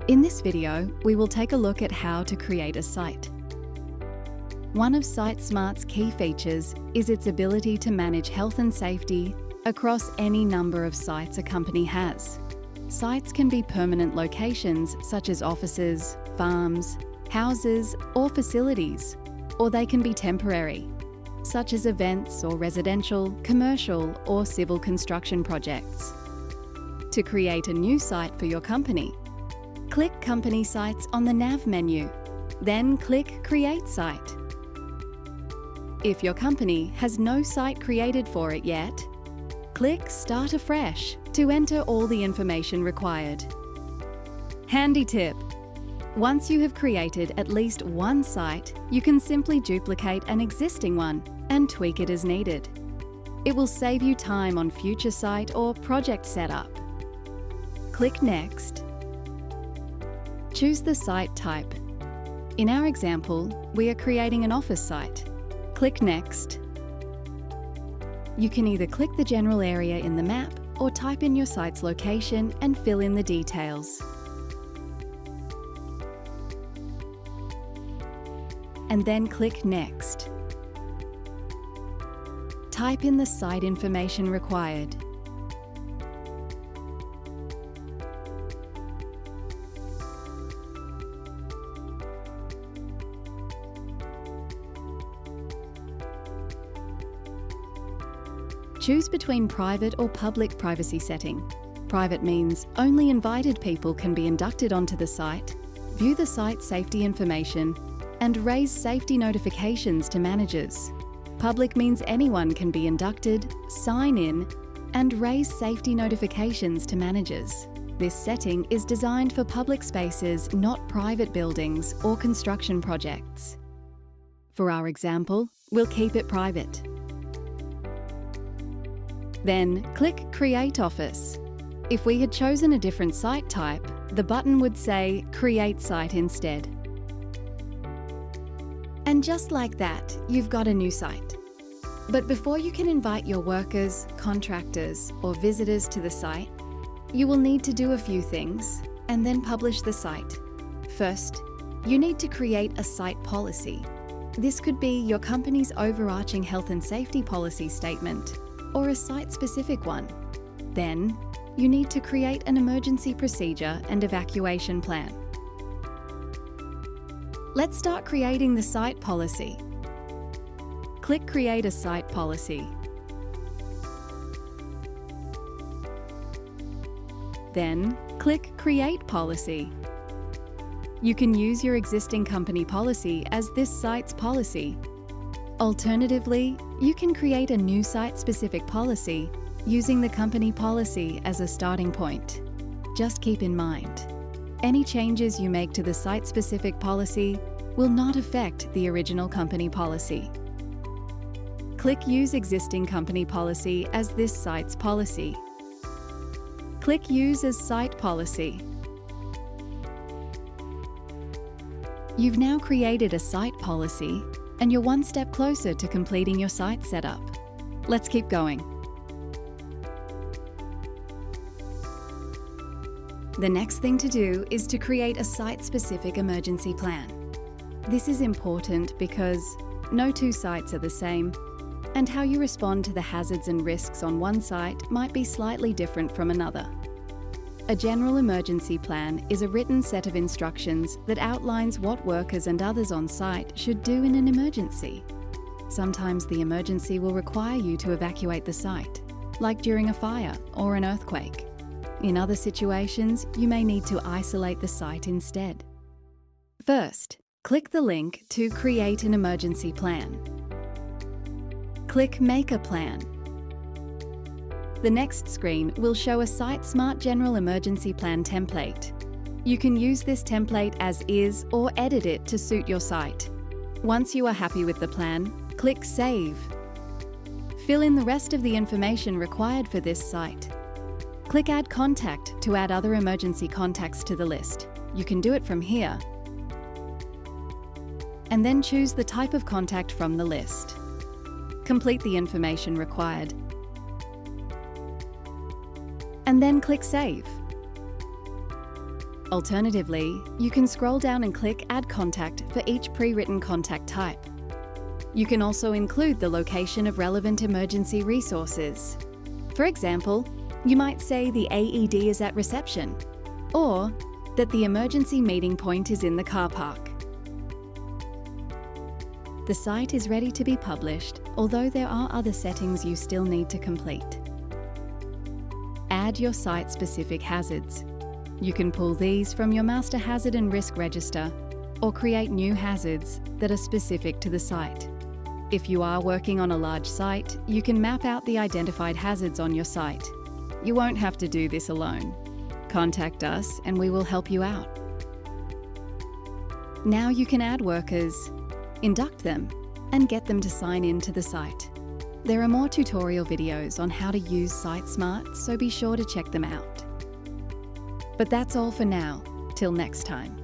In this video, we will take a look at how to create a site. One of SiteSmart's key features is its ability to manage health and safety across any number of sites a company has. Sites can be permanent locations such as offices, farms, houses, or facilities, or they can be temporary, such as events or residential, commercial, or civil construction projects. To create a new site for your company, click Company Sites on the nav menu, then click Create Site. If your company has no site created for it yet, click Start Afresh to enter all the information required. Handy tip: once you have created at least one site, you can simply duplicate an existing one and tweak it as needed. It will save you time on future site or project setup. Click Next. Choose the site type. In our example, we are creating an office site. Click Next. You can either click the general area in the map or type in your site's location and fill in the details. And then click Next. Type in the site information required. Choose between private or public privacy setting. Private means only invited people can be inducted onto the site, view the site safety information, and raise safety notifications to managers. Public means anyone can be inducted, sign in, and raise safety notifications to managers. This setting is designed for public spaces, not private buildings or construction projects. For our example, we'll keep it private. Then click Create Office. If we had chosen a different site type, the button would say Create Site instead. And just like that, you've got a new site. But before you can invite your workers, contractors, or visitors to the site, you will need to do a few things and then publish the site. First, you need to create a site policy. This could be your company's overarching health and safety policy statement, or a site-specific one. Then, you need to create an emergency procedure and evacuation plan. Let's start creating the site policy. Click Create a Site Policy. Then, click Create Policy. You can use your existing company policy as this site's policy. Alternatively, you can create a new site-specific policy using the company policy as a starting point. Just keep in mind, any changes you make to the site-specific policy will not affect the original company policy. Click Use Existing Company Policy as this site's policy. Click Use as Site Policy. You've now created a site policy, and you're one step closer to completing your site setup. Let's keep going. The next thing to do is to create a site-specific emergency plan. This is important because no two sites are the same, and how you respond to the hazards and risks on one site might be slightly different from another. A general emergency plan is a written set of instructions that outlines what workers and others on site should do in an emergency. Sometimes the emergency will require you to evacuate the site, like during a fire or an earthquake. In other situations, you may need to isolate the site instead. First, click the link to Create an Emergency Plan. Click Make a Plan. The next screen will show a SiteSmart General Emergency Plan template. You can use this template as is or edit it to suit your site. Once you are happy with the plan, click Save. Fill in the rest of the information required for this site. Click Add Contact to add other emergency contacts to the list. You can do it from here. And then choose the type of contact from the list. Complete the information required. And then click Save. Alternatively, you can scroll down and click Add Contact for each pre-written contact type. You can also include the location of relevant emergency resources. For example, you might say the AED is at reception, or that the emergency meeting point is in the car park. The site is ready to be published, although there are other settings you still need to complete. Add your site-specific hazards. You can pull these from your master hazard and risk register, or create new hazards that are specific to the site. If you are working on a large site, you can map out the identified hazards on your site. You won't have to do this alone. Contact us and we will help you out. Now you can add workers, induct them, and get them to sign in to the site. There are more tutorial videos on how to use SiteSmart, so be sure to check them out. But that's all for now. Till next time.